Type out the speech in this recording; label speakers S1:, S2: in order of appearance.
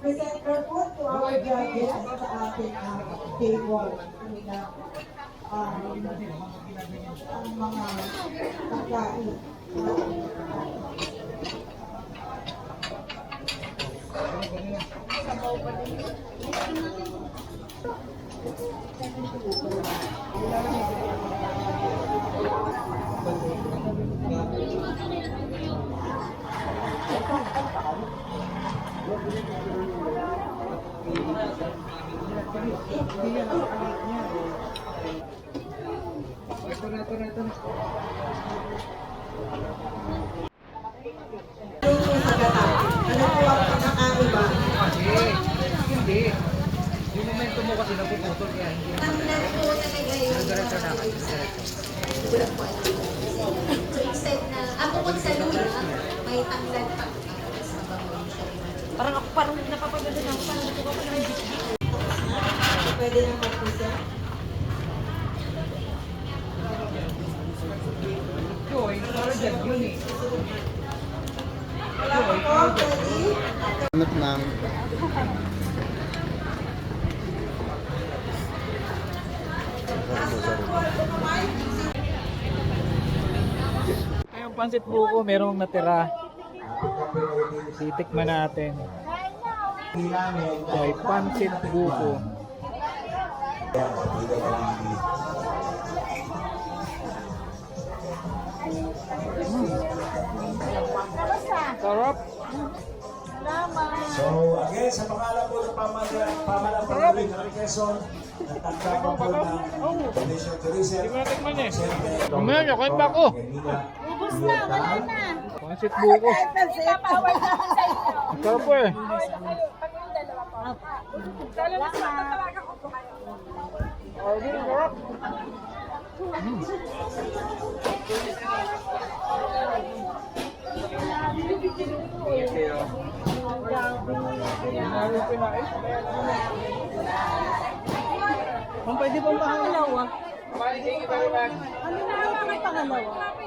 S1: present your food to our judges sa ating table. Ang mga pagkain. Ito. Ano po ang pagkakaiba?
S2: Hindi. Yung momento mo kasi napuputol kaya hindi naman. Diretso na.
S3: So instead na, ako kung sa lula, may tanggal pa sa bawang siya.
S4: Parang napapaganda na ako, parang natuwa ko ng bit-bit.
S1: Pwede na mag-present?
S2: Joy, parang dyan yun eh.
S1: Wala pa po, ready?
S5: Ano lang.
S2: Yung pansit buko, merong natira. Titikman natin. Okay, pansit buko. Sarap.
S6: So again, sa pangalan po ng pamalang pamilya ng Quezon, nagtagda po ng Foundation Tourism.
S2: Hindi mo natikman eh. Mamaya niya, kain pa ako.
S3: Ubus na, wala na.
S2: Pansit buko.
S3: Ipapawal na ako sa inyo.
S2: Ang sarap po eh.
S3: Kala mas matatawagan ko po kayo.
S2: Ang sarap.
S4: Pwede bang pangalawa?
S2: Thank you very much.
S4: Ano na ang pangalawa?